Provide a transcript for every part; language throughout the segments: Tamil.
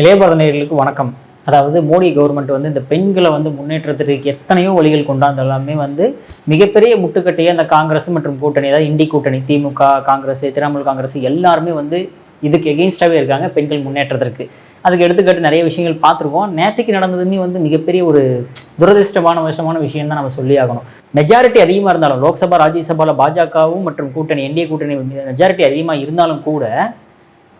இளையபாரத நேயர்களுக்கு வணக்கம். அதாவது மோடி கவர்மெண்ட் வந்து இந்த பெண்களை வந்து முன்னேற்றத்திற்கு எத்தனையோ வழிகள் கொண்டாந்தெல்லாமே வந்து மிகப்பெரிய முட்டுக்கட்டையே அந்த காங்கிரஸ் மற்றும் கூட்டணி, அதாவது இண்டி கூட்டணி, திமுக, காங்கிரஸ், திரிணாமுல் காங்கிரஸ் எல்லாருமே வந்து இதுக்கு எகெயின்ஸ்டாகவே இருக்காங்க பெண்கள் முன்னேற்றத்திற்கு. அதுக்கு எடுத்துக்காட்டு நிறைய விஷயங்கள் பார்த்துருக்கோம். நேற்றுக்கு நடந்ததுமே வந்து மிகப்பெரிய ஒரு துரதிருஷ்டமான விஷயம் தான் நம்ம சொல்லி ஆகணும். மெஜாரிட்டி அதிகமாக இருந்தாலும் லோக்சபா ராஜ்யசபாவில் பாஜகவும் மற்றும் கூட்டணி என்டிஏ கூட்டணி மெஜாரிட்டி அதிகமாக இருந்தாலும் கூட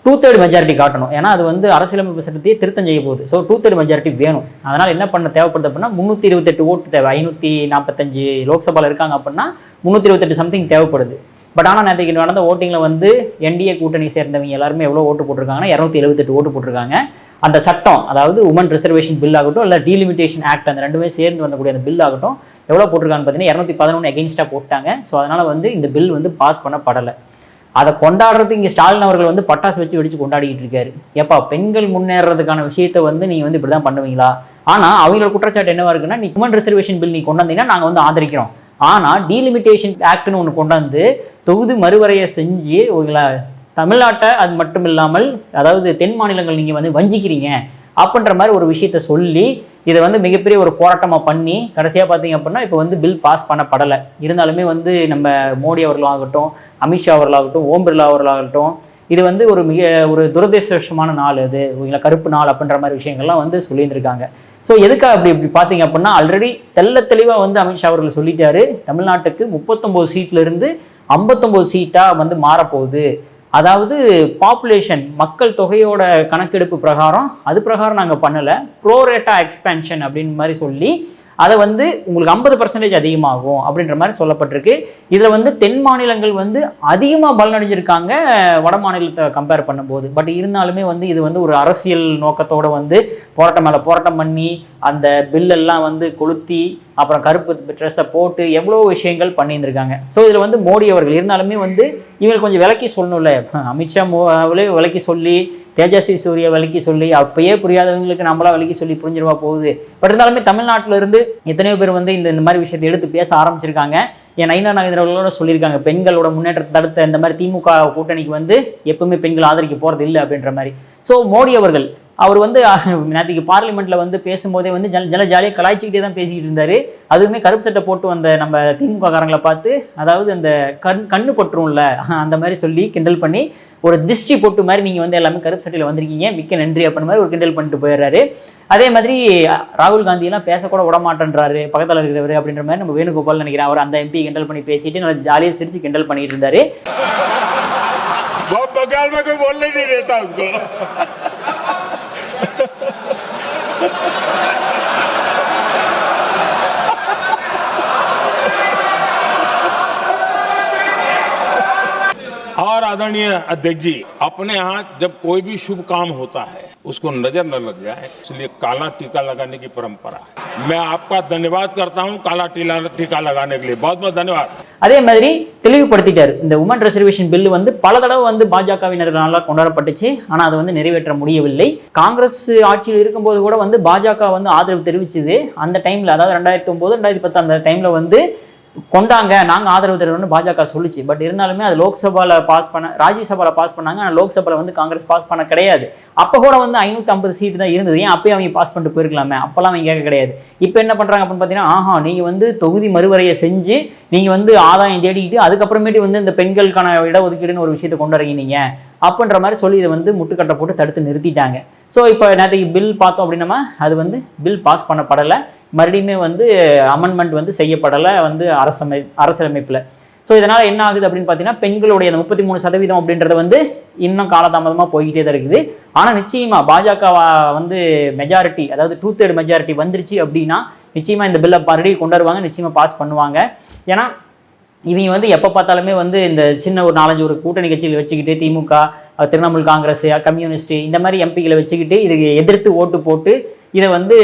2/3 மெஜாரிட்டி காட்டணும். ஏன்னா அது வந்து அரசியலமைப்பு சட்டத்தையே திருத்தம் செய்ய போகுது. ஸோ 2/3 மெஜாரிட்டி வேணும். அதனால் என்ன பண்ண தேவைப்படுது அப்படின்னா 328 ஓட்டு தேவை. 545 லோக்சபாவில் இருக்காங்க அப்படின்னா 328 சம்திங் தேவைப்படுது. பட் ஆனால் நேற்றுக்கு நடந்த ஓட்டிங்கில் வந்து என்டிஏ கூட்டணி சேர்ந்தவங்க எல்லாருமே எவ்வளோ ஓட்டு போட்டிருக்காங்கன்னா 278 ஓட்டு போட்டிருக்காங்க. அந்த சட்டம், அதாவது உமன் ரிசர்வேஷன் பில் ஆகட்டும் இல்லை டீலிமிட்டேஷன் ஆக்ட், அந்த ரெண்டுமே சேர்ந்து வந்தக்கூடிய அந்த பில் ஆகட்டும் எவ்வளோ போட்டிருக்காங்கன்னு பார்த்தீங்கன்னா 211 எகெயின்ஸ்டாக போட்டாங்க. ஸோ அதனால் வந்து இந்த பில் வந்து பாஸ் பண்ணப்படலை. அதை கொண்டாடுறதுக்கு இங்கே ஸ்டாலின் அவர்கள் வந்து பட்டாசு வச்சு வெடிச்சு கொண்டாடிக்கிட்டு இருக்காரு. ஏப்பா, பெண்கள் முன்னேறதுக்கான விஷயத்த வந்து நீங்கள் வந்து இப்படி தான் பண்ணுவீங்களா? ஆனால் அவங்களோட குற்றச்சாட்டு என்னவா இருக்குன்னா, நீ உமன் ரிசர்வேஷன் பில் நீ கொண்டாந்தீங்கன்னா நாங்கள் வந்து ஆதரிக்கிறோம். ஆனால் டீலிமிட்டேஷன் ஆக்ட்னு ஒன்று கொண்டாந்து தொகுதி மறுவரையை செஞ்சு உங்களை தமிழ்நாட்டை அது மட்டும் இல்லாமல் அதாவது தென் மாநிலங்கள் நீங்கள் வந்து வஞ்சிக்கிறீங்க அப்படின்ற மாதிரி ஒரு விஷயத்த சொல்லி இதை வந்து மிகப்பெரிய ஒரு போராட்டமாக பண்ணி கடைசியாக பார்த்தீங்க அப்படின்னா இப்போ வந்து பில் பாஸ் பண்ணப்படலை. இருந்தாலுமே வந்து நம்ம மோடி அவர்களாகட்டும், அமித்ஷா அவர்களாகட்டும், ஓம் பிர்லா அவர்களாகட்டும், இது வந்து ஒரு துரதிருஷ்டமான நாள், அது இவங்களை கருப்பு நாள் அப்படின்ற மாதிரி விஷயங்கள்லாம் வந்து சொல்லியிருந்திருக்காங்க. ஸோ எதுக்காக இப்படி பார்த்தீங்க அப்படின்னா, ஆல்ரெடி தெளிவாக வந்து அமித்ஷா அவர்கள் சொல்லிட்டாரு, தமிழ்நாட்டுக்கு 39 சீட்லேருந்து 59 சீட்டாக வந்து மாறப்போகுது. அதாவது பாப்புலேஷன் மக்கள் தொகையோட கணக்கெடுப்பு பிரகாரம் அது பிரகாரம் நாங்கள் பண்ணலை, ப்ரோரேட்டா எக்ஸ்பேன்ஷன் அப்படின்னு மாதிரி சொல்லி அதை வந்து உங்களுக்கு 50% அதிகமாகும் அப்படின்ற மாதிரி சொல்லப்பட்டிருக்கு. இதில் வந்து தென் மாநிலங்கள் வந்து அதிகமாக பலனடைஞ்சிருக்காங்க வட மாநிலத்தை கம்பேர் பண்ணும்போது. பட் இருந்தாலுமே வந்து இது வந்து ஒரு அரசியல் நோக்கத்தோடு வந்து போராட்டம் மேலே போராட்டம் பண்ணி அந்த பில்லெல்லாம் வந்து கொளுத்தி அப்புறம் கருப்பு ட்ரெஸ்ஸை போட்டு எவ்வளோ விஷயங்கள் பண்ணியிருந்திருக்காங்க. ஸோ இதில் வந்து மோடி அவர்கள் இருந்தாலுமே வந்து இவங்க கொஞ்சம் விலக்கி சொல்லணும்ல. அமித்ஷா விலக்கி சொல்லி, தேஜஸ்வி சூர்யா விலக்கி சொல்லி, அப்பயே புரியாதவங்களுக்கு நம்மளாம் விலக்கி சொல்லி புரிஞ்சிருவா போகுது. பட் இருந்தாலுமே தமிழ்நாட்டில் இருந்து எத்தனையோ பேர் வந்து இந்த மாதிரி விஷயத்தை எடுத்து பேச ஆரம்பிச்சிருக்காங்க. என் நயினா நாகேந்திரர்களோட சொல்லியிருக்காங்க, பெண்களோட முன்னேற்றத்தை தடுத்த இந்த மாதிரி திமுக கூட்டணிக்கு வந்து எப்பவுமே பெண்கள் ஆதரிக்க போகிறது இல்லை அப்படின்ற மாதிரி. ஸோ மோடி அவர்கள் அவர் வந்து நேற்றுக்கு பார்லிமெண்ட்டில் வந்து பேசும்போதே வந்து ஜாலியாக கலாய்ச்சிக்கிட்டே தான் பேசிக்கிட்டு இருந்தார். அதுவுமே கருப்பு சட்டை போட்டு வந்த நம்ம திமுக காரங்களை பார்த்து, அதாவது அந்த கண்ணு பற்றும்ல அந்த மாதிரி சொல்லி கிண்டல் பண்ணி ஒரு திருஷ்டி போட்டு மாதிரி நீங்கள் வந்து எல்லாமே கருப்பு சட்டையில் வந்திருக்கீங்க, மிக்க நன்றி அப்படின்ற மாதிரி ஒரு கிண்டல் பண்ணிட்டு போயிடுறாரு. அதே மாதிரி ராகுல் காந்தியெல்லாம் பேசக்கூட விடமாட்டேன்றாரு பக்கத்தில் இருக்கிறவர் அப்படின்ற மாதிரி நம்ம வேணுகோபால் நினைக்கிறேன். அவர் அந்த எம்பி கிண்டல் பண்ணி பேசிட்டு நல்லா ஜாலியாக சிரிச்சு கிண்டல் பண்ணிட்டு இருந்தாரு. और आदरणीय अध्यक्ष जी, अपने यहाँ जब कोई भी शुभ काम होता है उसको नजर न लग जाए, इसलिए काला टीका लगाने की परंपरा है। मैं आपका धन्यवाद करता हूँ काला टीका लगाने के लिए, बहुत बहुत धन्यवाद. அதே மாதிரி தெளிவுபடுத்திட்டார். இந்த உமன் ரிசர்வேஷன் பில் வந்து பல தடவை வந்து பாஜகவினர்களால் கொண்டாடப்பட்டுச்சு. ஆனால் அதை வந்து நிறைவேற்ற முடியவில்லை. காங்கிரஸ் ஆட்சியில் இருக்கும்போது கூட வந்து பாஜக வந்து ஆதரவு தெரிவிச்சுது. அந்த டைமில், அதாவது 2009 2010 அந்த டைமில் வந்து கொண்டாங்க, நாங்கள் ஆதரவு தருவோம்னு பாஜக சொல்லிச்சு. பட் இருந்தாலுமே அது லோக்சபாவில் பாஸ் பண்ண, ராஜ்யசபாவில் பாஸ் பண்ணாங்க. ஆனால் லோக்சபாவில் வந்து காங்கிரஸ் பாஸ் பண்ண கிடையாது. அப்போ கூட வந்து 550 சீட்டு தான் இருந்தது. ஏன் அப்பயே அவங்க பாஸ் பண்ணிட்டு போயிருக்கலாமே, அப்போல்லாம் அவங்க கேட்க கிடையாது. இப்போ என்ன பண்ணுறாங்க அப்படின்னு பார்த்தீங்கன்னா, நீங்கள் வந்து தொகுதி மறுவரையை செஞ்சு நீங்கள் வந்து ஆதாயம் தேடிக்கிட்டு அதுக்கப்புறமேட்டு வந்து இந்த பெண்களுக்கான இடஒதுக்கீடுன்னு ஒரு விஷயத்தை கொண்டு வரீங்க நீங்கள் அப்படின்ற மாதிரி சொல்லி இதை வந்து முட்டுக்கட்டை போட்டு தடுத்து நிறுத்திட்டாங்க. ஸோ இப்போ நேற்றுக்கு பில் பார்த்தோம் அப்படின்னா அது வந்து பில் பாஸ் பண்ணப்படலை. மறுபடியுமே வந்து அமெண்ட்மெண்ட் வந்து செய்யப்படலை வந்து அரசியலமைப்பில். ஸோ இதனால் என்ன ஆகுது அப்படின்னு பார்த்தீங்கன்னா, பெண்களுடைய அந்த 33% அப்படின்றது வந்து இன்னும் காலதாமதமாக போய்கிட்டே தான் இருக்குது. ஆனால் நிச்சயமாக பாஜக வந்து மெஜாரிட்டி, அதாவது 2/3 மெஜாரிட்டி வந்துருச்சு அப்படின்னா நிச்சயமாக இந்த பில்லை மறுபடியும் கொண்டு வருவாங்க, நிச்சயமாக பாஸ் பண்ணுவாங்க. ஏன்னா இவங்க வந்து எப்போ பார்த்தாலுமே வந்து இந்த சின்ன ஒரு 4-5 ஒரு கூட்டணி கட்சிகளை வச்சுக்கிட்டு, திமுக, திரிணாமுல் காங்கிரஸ், கம்யூனிஸ்ட் இந்த மாதிரி எம்பிகளை வச்சுக்கிட்டு இதுக்கு எதிர்த்து ஓட்டு போட்டு இதை வந்து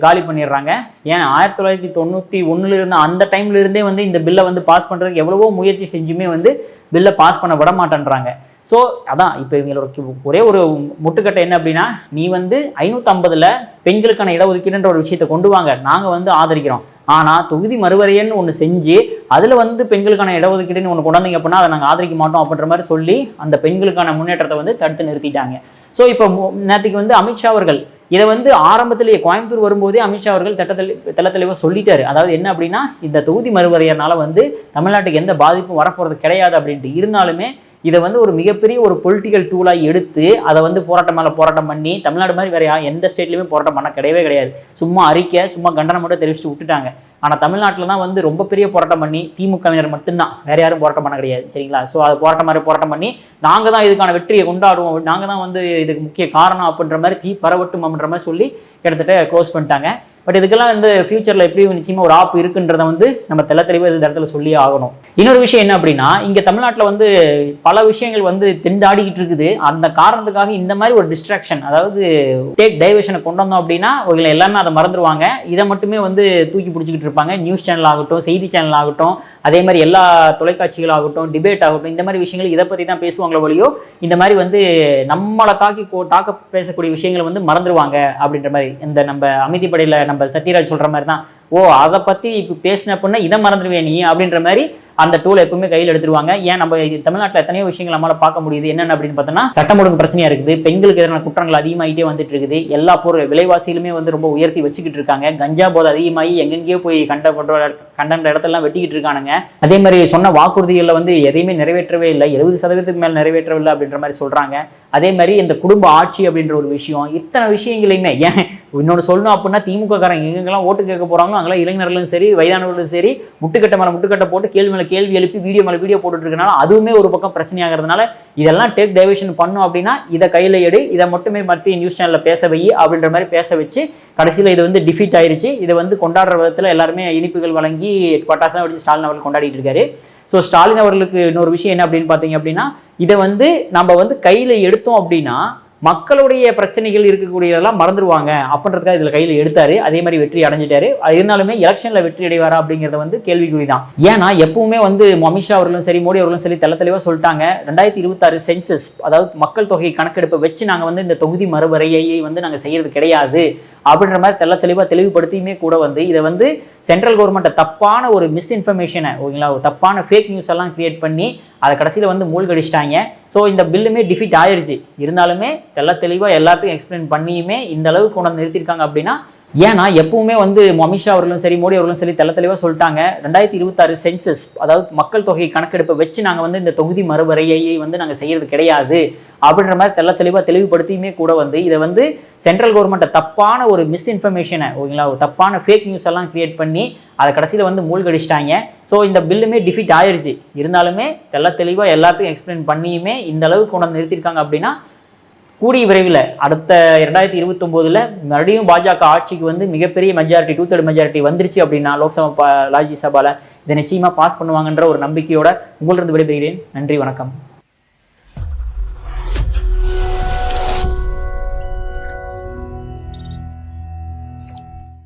காலி பண்ணிடுறாங்க. ஏன் 1991 இருந்த அந்த டைம்ல இருந்தே வந்து இந்த பில்லை வந்து பாஸ் பண்ணுறதுக்கு எவ்வளவோ முயற்சி செஞ்சுமே வந்து பில்லை பாஸ் பண்ண விட மாட்டேன்றாங்க. ஸோ அதான் இப்போ இவங்களோட ஒரே ஒரு முட்டுக்கட்டை என்ன அப்படின்னா, நீ வந்து 550ல் பெண்களுக்கான இடஒதுக்கீடுன்ற ஒரு விஷயத்தை கொண்டு வாங்க, நாங்கள் வந்து ஆதரிக்கிறோம். ஆனால் தொகுதி மறுவரையன்னு ஒன்று செஞ்சு அதில் வந்து பெண்களுக்கான இடஒதுக்கீடுன்னு ஒன்று கொண்டாந்தீங்க அப்படின்னா அதை நாங்கள் ஆதரிக்க மாட்டோம் அப்படின்ற மாதிரி சொல்லி அந்த பெண்களுக்கான முன்னேற்றத்தை வந்து தடுத்து நிறுத்திட்டாங்க. ஸோ இப்போ நேற்றுக்கு வந்து அமித்ஷா அவர்கள் இதை வந்து ஆரம்பத்திலேயே கோயம்புத்தூர் வரும்போதே அமித்ஷா அவர்கள் தெளிவாக சொல்லிட்டாரு. அதாவது என்ன அப்படின்னா, இந்த தொகுதி மறுவரையறனால வந்து தமிழ்நாட்டுக்கு எந்த பாதிப்பும் வரப்போறது கிடையாது அப்படின்ட்டு. இருந்தாலுமே இதை வந்து ஒரு மிகப்பெரிய ஒரு பொலிட்டிக்கல் டூலாக எடுத்து அதை வந்து போராட்டம் மேலே போராட்டம் பண்ணி, தமிழ்நாடு மாதிரி வேற எந்த ஸ்டேட்லையுமே போராட்டம் பண்ண கிடையவே கிடையாது. சும்மா அறிக்கை, சும்மா கண்டனம் மட்டும் தெரிவிச்சுட்டு விட்டுட்டாங்க. ஆனால் தமிழ்நாட்டில் தான் வந்து ரொம்ப பெரிய போராட்டம் பண்ணி திமுகவினர் மட்டும்தான், வேற யாரும் போராட்டம் பண்ண கிடையாது. சரிங்களா? ஸோ அது போராட்டம் பண்ணி நாங்கள் தான் இதுக்கான வெற்றியை கொண்டாடுவோம், நாங்கள் தான் வந்து இதுக்கு முக்கிய காரணம் அப்படின்ற மாதிரி தீ பரவட்டும் அப்படின்ற மாதிரி சொல்லி கிட்டத்தட்ட க்ளோஸ் பண்ணிட்டாங்க. பட் இதுக்கெல்லாம் வந்து ஃபியூச்சரில் எப்படியும் நிச்சயமாக ஒரு ஆப் இருக்குன்றதை வந்து நம்ம தெளிவாக இந்த இடத்துல சொல்லி ஆகணும். இன்னொரு விஷயம் என்ன அப்படின்னா, இங்கே தமிழ்நாட்டில் வந்து பல விஷயங்கள் வந்து திண்டாடிக்கிட்டு இருக்குது. அந்த காரணத்துக்காக இந்த மாதிரி ஒரு டிஸ்ட்ராக்ஷன், அதாவது டேக் டைவர்ஷனை கொண்டு வந்தோம் அப்படின்னா இவங்க எல்லாமே அதை மறந்துடுவாங்க. இதை மட்டுமே வந்து தூக்கி பிடிச்சிக்கிட்டு இருப்பாங்க. நியூஸ் சேனல் ஆகட்டும், செய்தி சேனல் ஆகட்டும், அதே மாதிரி எல்லா தொலைக்காட்சிகள் ஆகட்டும், டிபேட் ஆகட்டும், இந்த மாதிரி விஷயங்கள் இதை பற்றி தான் பேசுவாங்களோ வழியோ இந்த மாதிரி வந்து நம்மளை தாக்க பேசக்கூடிய விஷயங்களை வந்து மறந்துடுவாங்க அப்படின்ற மாதிரி. இந்த நம்ம அமைதிப்படையில் நம்ம சத்யராஜ் சொல்ற மாதிரி தான், ஓ அதை பத்தி இப்போ பேசின அப்படின்னா இதை மறந்துடுவேன் நீ அப்படின்ற மாதிரி அந்த டூல் எப்பவுமே கையில் எடுத்துருவாங்க. ஏன் நம்ம தமிழ்நாட்டில் எத்தனையோ விஷயங்கள் நம்மளால பார்க்க முடியுது. என்னென்ன அப்படின்னு பார்த்தோம்னா, சட்டம் ஒழுங்கு பிரச்சனையா இருக்குது, பெண்களுக்கு எதிரான குற்றங்கள் அதிகமாகிட்டே வந்துட்டு இருக்குது, எல்லா பொருள் விலைவாசியிலுமே வந்து ரொம்ப உயர்த்தி வச்சுக்கிட்டு இருக்காங்க, கஞ்சா போதை அதிகமாகி எங்கெங்கேயோ போய் கண்ட இடத்தெல்லாம் வெட்டிக்கிட்டு இருக்கானுங்க. அதே மாதிரி சொன்ன வாக்குறுதிகளில் வந்து எதையுமே நிறைவேற்றவே இல்லை, 70% மேல் நிறைவேற்றவில்லை அப்படின்ற மாதிரி சொல்றாங்க. அதே மாதிரி இந்த குடும்ப ஆட்சி அப்படின்ற ஒரு விஷயம், இத்தனை விஷயங்களையுமே ஏன் இன்னொன்று சொல்லணும் அப்படின்னா, திமுக காரங்க எங்கெங்கெல்லாம் ஓட்டு கேட்க போறாங்களோ அங்கெல்லாம் இளைஞர்களும் சரி வயதானவர்களும் சரி முட்டுக்கட்டை மேலே முட்டுக்கட்டை போட்டு கேள்வி மேலே கேள்வி எழுப்பி வீடியோ மேலே வீடியோ போட்டுட்டு இருக்கனால அதுவுமே ஒரு பக்கம் பிரச்சனையாகிறதுனால இதெல்லாம் டேக் டைவர்ஷன் பண்ணும் அப்படின்னா இதை கையில் எடு, இதை மட்டுமே மத்திய நியூஸ் சேனலில் பேச வை அப்படின்ற மாதிரி பேச வச்சு கடைசியில் இது வந்து டிஃபீட் ஆயிருச்சு. இதை வந்து கொண்டாடுற விதத்தில் எல்லாருமே இனிப்புகள் வழங்கி பட்டாசுலாம் வெடிச்சு ஸ்டாலின் அவர்கள் கொண்டாடிட்டு இருக்காரு. ஸோ ஸ்டாலின் அவர்களுக்கு இன்னொரு விஷயம் என்ன அப்படின்னு பார்த்தீங்க அப்படின்னா, இதை வந்து நம்ம வந்து கையில் எடுத்தோம் அப்படின்னா மக்களுடைய பிரச்சனைகள் இருக்கக்கூடியதெல்லாம் மறந்துடுவாங்க அப்படின்றதுக்காக இதில் கையில் எடுத்தாரு. அதே மாதிரி வெற்றி அடைஞ்சிட்டாரு. இருந்தாலுமே எலெக்ஷனில் வெற்றி அடைவாரா அப்படிங்கிறத வந்து கேள்விக்குறி தான். ஏன்னா எப்பவுமே வந்து அமித்ஷா அவர்களும் சரி மோடி அவர்களும் சரி தெளிவாக சொல்லிட்டாங்க, 2026 சென்சஸ், அதாவது மக்கள் தொகை கணக்கெடுப்பை வச்சு நாங்கள் வந்து இந்த தொகுதி மறுவரையை வந்து நாங்கள் செய்யறது கிடையாது அப்படின்ற மாதிரி தெளிவுபடுத்தியுமே கூட வந்து இதை வந்து சென்ட்ரல் கவர்மெண்ட்டை தப்பான ஒரு மிஸ்இன்ஃபர்மேஷனை, ஓகேங்களா, ஒரு தப்பான ஃபேக் நியூஸ் எல்லாம் கிரியேட் பண்ணி அதை கடைசியில் வந்து மூழ்கடிச்சிட்டாங்க. ஸோ இந்த பில்லுமே டிஃபீட் ஆயிருச்சு. இருந்தாலுமே தெளிவாக எல்லாத்தையும் எக்ஸ்பிளைன் பண்ணியுமே இந்த அளவுக்கு கொண்டு வந்து நிறுத்திருக்காங்க அப்படின்னா, ஏன்னா எப்பவுமே வந்து அமித்ஷா அவர்களும் சரி மோடி அவர்களும் சரி தெளிவாக சொல்லிட்டாங்க, 2026 சென்சஸ், அதாவது மக்கள் தொகை கணக்கெடுப்பை வச்சு நாங்கள் வந்து இந்த தொகுதி மறுவரையை வந்து நாங்கள் செய்யறது கிடையாது அப்படின்ற மாதிரி தெளிவுபடுத்தியுமே கூட வந்து இதை வந்து சென்ட்ரல் கவர்மெண்ட்டை தப்பான ஒரு மிஸ்இன்ஃபர்மேஷனை, ஓகேங்களா, ஒரு தப்பான ஃபேக் நியூஸ் எல்லாம் கிரியேட் பண்ணி அதை கடைசியில் வந்து மூழ்கடிச்சிட்டாங்க. ஸோ இந்த பில்லுமே டிஃபீட் ஆயிருச்சு. இருந்தாலுமே தெளிவாக எல்லாத்தையும் எக்ஸ்பிளைன் பண்ணியுமே இந்த அளவுக்கு கொண்டு வந்து நிறுத்திருக்காங்க அப்படின்னா, கூடிய விரைவில் அடுத்த 2029 மறுபடியும் பாஜக ஆட்சிக்கு வந்து மிகப்பெரிய மெஜாரிட்டி 2/3 மெஜாரிட்டி வந்துருச்சு அப்படின்னா லோக்சபா ராஜ்யசபாவில் இதை நிச்சயமாக பாஸ் பண்ணுவாங்கன்ற ஒரு நம்பிக்கையோட உங்களிருந்து விடைபெறுகிறேன். நன்றி, வணக்கம்.